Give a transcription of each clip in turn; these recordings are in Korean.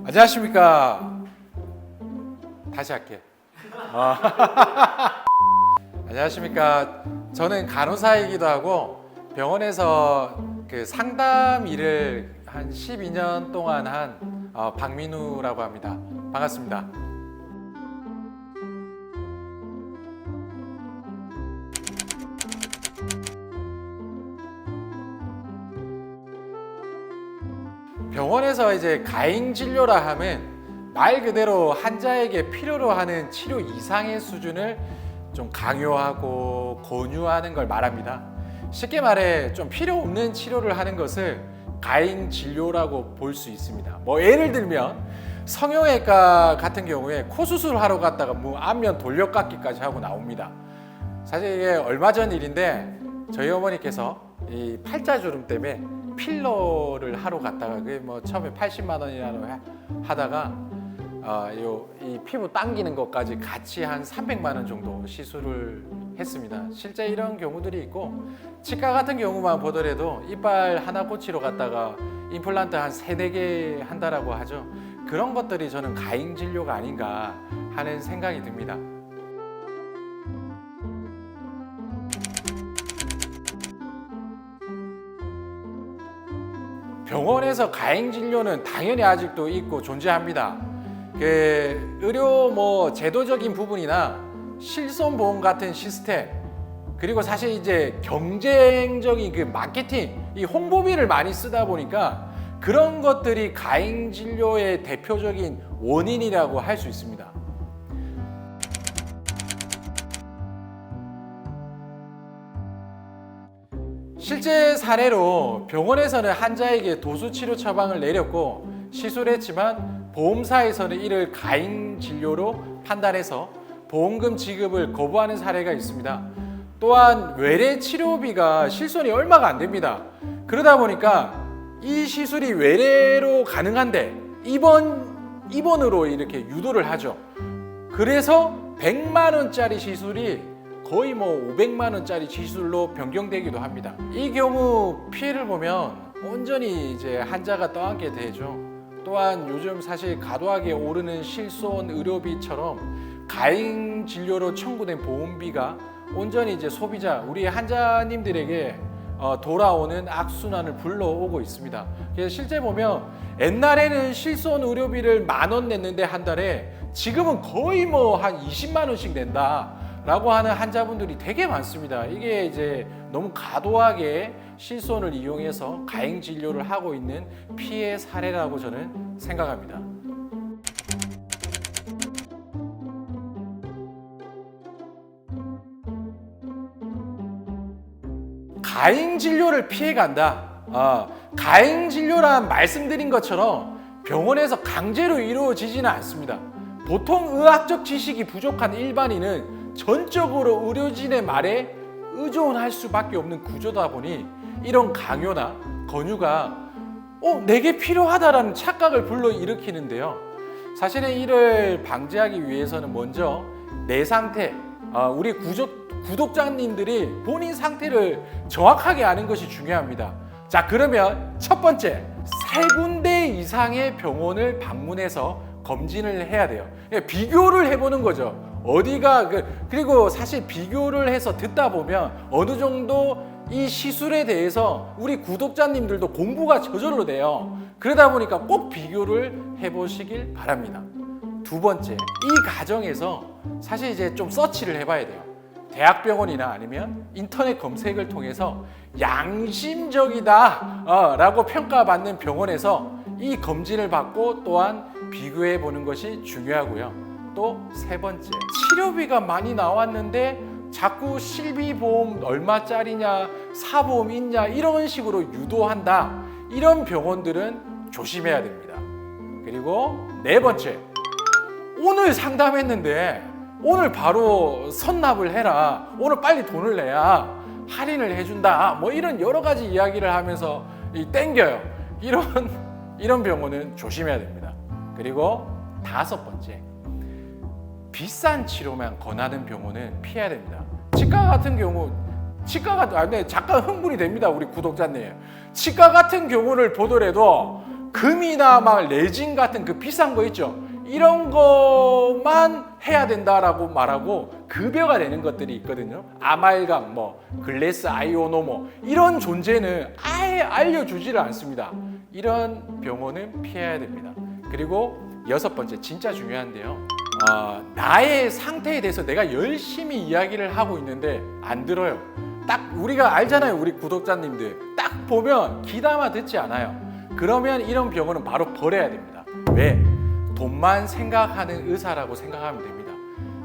안녕하십니까. 다시 할게. 안녕하십니까. 저는 간호사이기도 하고 병원에서 그 상담 일을 한 12년 동안 한 박민우라고 합니다. 반갑습니다. 병원에서 이제 가행 진료라 하면 말 그대로 환자에게 필요로 하는 치료 이상의 수준을 좀 강요하고 권유하는 걸 말합니다. 쉽게 말해 좀 필요 없는 치료를 하는 것을 가행 진료라고 볼 수 있습니다. 뭐 예를 들면 성형외과 같은 경우에 코 수술하러 갔다가 뭐 안면 돌려깎기까지 하고 나옵니다. 사실 이게 얼마 전 일인데 저희 어머니께서 이 팔자주름 때문에 필러를 하러 갔다가 그게 뭐 처음에 80만 원이라고 하다가 이 피부 당기는 것까지 같이 한 300만 원 정도 시술을 했습니다. 실제 이런 경우들이 있고 치과 같은 경우만 보더라도 이빨 하나 고치러 갔다가 임플란트 한 3-4개 한다라고 하죠. 그런 것들이 저는 가행 진료가 아닌가 하는 생각이 듭니다. 병원에서 가행 진료는 당연히 아직도 있고 존재합니다. 의료 제도적인 부분이나 실손보험 같은 시스템, 그리고 사실 이제 경쟁적인 그 마케팅, 이 홍보비를 많이 쓰다 보니까 그런 것들이 가행 진료의 대표적인 원인이라고 할 수 있습니다. 실제 사례로 병원에서는 환자에게 도수치료 처방을 내렸고 시술했지만 보험사에서는 이를 가행 진료로 판단해서 보험금 지급을 거부하는 사례가 있습니다. 또한 외래 치료비가 실손이 얼마가 안 됩니다. 그러다 보니까 이 시술이 외래로 가능한데 입원으로 이렇게 유도를 하죠. 그래서 100만 원짜리 시술이 거의 500만 원짜리 시술로 변경되기도 합니다. 이 경우 피해를 보면 온전히 이제 환자가 떠안게 되죠. 또한 요즘 사실 과도하게 오르는 실손 의료비처럼 가행 진료로 청구된 보험비가 온전히 이제 소비자, 우리 환자님들에게 돌아오는 악순환을 불러오고 있습니다. 그래서 실제 보면 옛날에는 실손 의료비를 10,000원 냈는데 한 달에 지금은 거의 한 20만 원씩 낸다. 라고 하는 환자분들이 되게 많습니다. 이게 이제 너무 과도하게 실손을 이용해서 가행 진료를 하고 있는 피해 사례라고 저는 생각합니다. 가행 진료를 피해간다. 가행 진료란 말씀드린 것처럼 병원에서 강제로 이루어지지는 않습니다. 보통 의학적 지식이 부족한 일반인은 전적으로 의료진의 말에 의존할 수밖에 없는 구조다 보니 이런 강요나 권유가 내게 필요하다라는 착각을 불러일으키는데요. 사실은 이를 방지하기 위해서는 먼저 내 상태, 우리 구독자님들이 본인 상태를 정확하게 아는 것이 중요합니다. 자, 그러면 첫 번째, 3군데 이상의 병원을 방문해서 검진을 해야 돼요. 비교를 해보는 거죠. 어디가 그리고 사실 비교를 해서 듣다 보면 어느 정도 이 시술에 대해서 우리 구독자님들도 공부가 저절로 돼요. 그러다 보니까 꼭 비교를 해보시길 바랍니다. 두 번째, 이 과정에서 사실 이제 좀 서치를 해봐야 돼요. 대학병원이나 아니면 인터넷 검색을 통해서 양심적이다 라고 평가받는 병원에서 이 검진을 받고 또한 비교해 보는 것이 중요하고요. 또 세 번째, 치료비가 많이 나왔는데 자꾸 실비보험 얼마짜리냐, 사보험 있냐 이런 식으로 유도한다. 이런 병원들은 조심해야 됩니다. 그리고 네 번째, 오늘 상담했는데 오늘 바로 선납을 해라, 오늘 빨리 돈을 내야 할인을 해준다, 이런 여러 가지 이야기를 하면서 땡겨요. 이런 병원은 조심해야 됩니다. 그리고 다섯 번째, 비싼 치료만 권하는 병원은 피해야 됩니다. 치과 같은 경우 잠깐 흥분이 됩니다. 우리 구독자님, 치과 같은 경우를 보더라도 금이나 막 레진 같은 그 비싼 거 있죠. 이런 것만 해야 된다라고 말하고 급여가 되는 것들이 있거든요. 아말감, 뭐 글래스 아이오노모 이런 존재는 아예 알려주지를 않습니다. 이런 병원은 피해야 됩니다. 그리고 6번째 진짜 중요한데요. 나의 상태에 대해서 내가 열심히 이야기를 하고 있는데 안 들어요. 딱 우리가 알잖아요. 우리 구독자님들 딱 보면 귀담아 듣지 않아요. 그러면 이런 병원은 바로 버려야 됩니다. 왜? 돈만 생각하는 의사라고 생각하면 됩니다.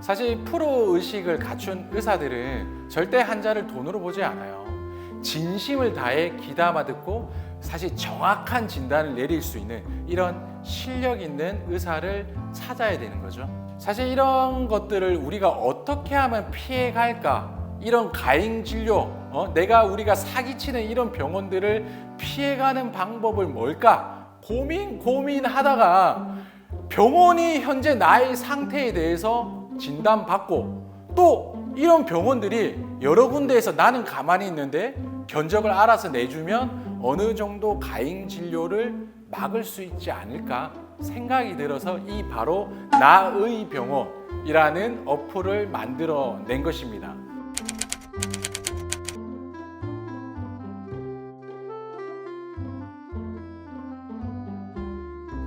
사실 프로 의식을 갖춘 의사들은 절대 환자를 돈으로 보지 않아요. 진심을 다해 귀담아 듣고 사실 정확한 진단을 내릴 수 있는 이런 실력 있는 의사를 찾아야 되는 거죠. 사실 이런 것들을 우리가 어떻게 하면 피해갈까? 이런 가행 진료, 우리가 사기치는 이런 병원들을 피해가는 방법을 뭘까? 고민하다가 병원이 현재 나의 상태에 대해서 진단받고 또 이런 병원들이 여러 군데에서 나는 가만히 있는데 견적을 알아서 내주면 어느 정도 가행 진료를 막을 수 있지 않을까 생각이 들어서 이 바로 나의 병원이라는 어플을 만들어 낸 것입니다.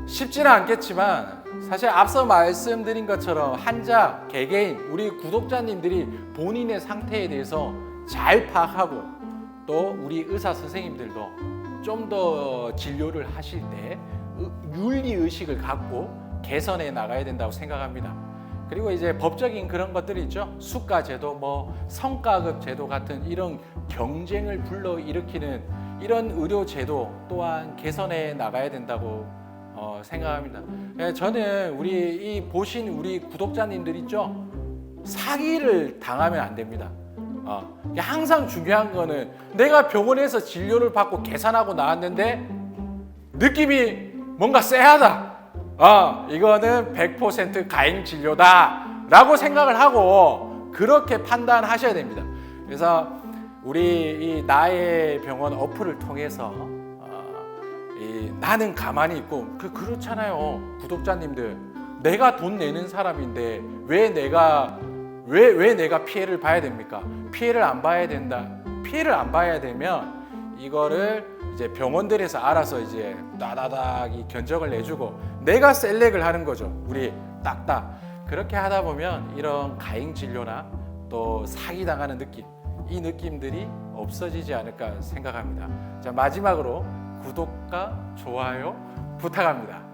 쉽지는 않겠지만 사실 앞서 말씀드린 것처럼 환자, 개개인, 우리 구독자님들이 본인의 상태에 대해서 잘 파악하고 또 우리 의사 선생님들도 좀 더 진료를 하실 때 윤리의식을 갖고 개선해 나가야 된다고 생각합니다. 그리고 이제 법적인 그런 것들이 있죠. 수가제도, 뭐 성과급 제도 같은 이런 경쟁을 불러일으키는 이런 의료제도 또한 개선해 나가야 된다고 생각합니다. 저는 우리 보신 우리 구독자님들 있죠? 사기를 당하면 안 됩니다. 항상 중요한 거는 내가 병원에서 진료를 받고 계산하고 나왔는데 느낌이 뭔가 쎄하다. 이거는 100% 가행 진료다 라고 생각을 하고 그렇게 판단하셔야 됩니다. 그래서 우리 이 나의 병원 어플을 통해서 나는 가만히 있고 그렇잖아요. 구독자님들, 내가 돈 내는 사람인데 왜 내가 피해를 봐야 됩니까? 피해를 안 봐야 된다. 피해를 안 봐야 되면 이거를 이제 병원들에서 알아서 이제 따다닥 이 견적을 내주고 내가 셀렉을 하는 거죠. 우리 딱딱 그렇게 하다 보면 이런 가행 진료나 또 사기 당하는 느낌, 이 느낌들이 없어지지 않을까 생각합니다. 자, 마지막으로 구독과 좋아요 부탁합니다.